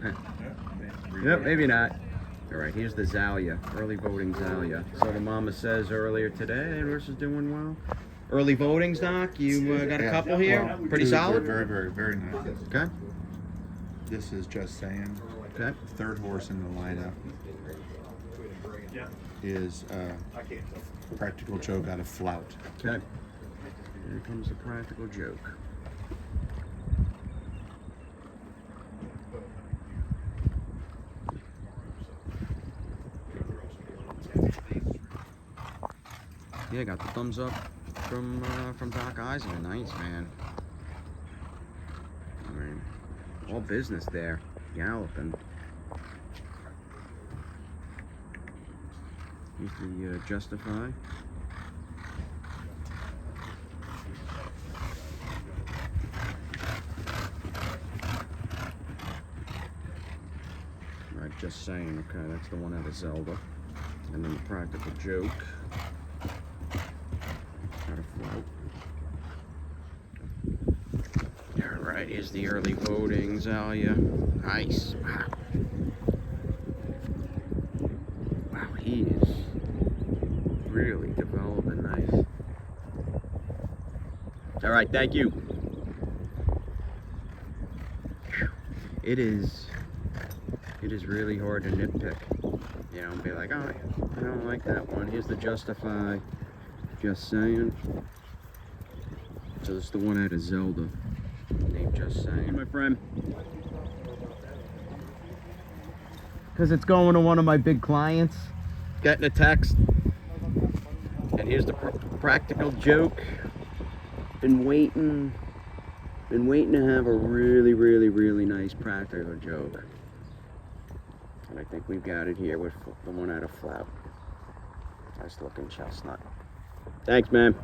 Yep, maybe not. All right, here's the Zalia, early voting Zalia. So the mama says earlier today, horse is doing well. Early votings, Doc. You got a couple here. Well, Pretty two solid. Very nice. Okay. This is just saying. Okay. Third horse in the lineup is Practical Joke out of Flout. Okay. Here comes the Practical Joke. Yeah, got the thumbs up from Doc Eisaman. Nice, man. I mean, all business there. Galloping. Here's the Justify. Right, just saying. Okay, that's the one out of Zelda. And then the Practical Joke. Out of Float. Alright, here's the early voting, Zalia. Nice. Wow. Wow, he is really developing nice. Alright, thank you. It is really hard to nitpick. You know, and be like, oh, I don't like that one. Here's the Justify. Just saying. So this is the one out of Zelda. Named Just Saying. Hey, my friend. Because it's going to one of my big clients. Getting a text. And here's the Practical Joke. Been waiting to have a really nice Practical Joke. And I think we've got it here with the one out of Flout. Nice looking chestnut. Thanks, man.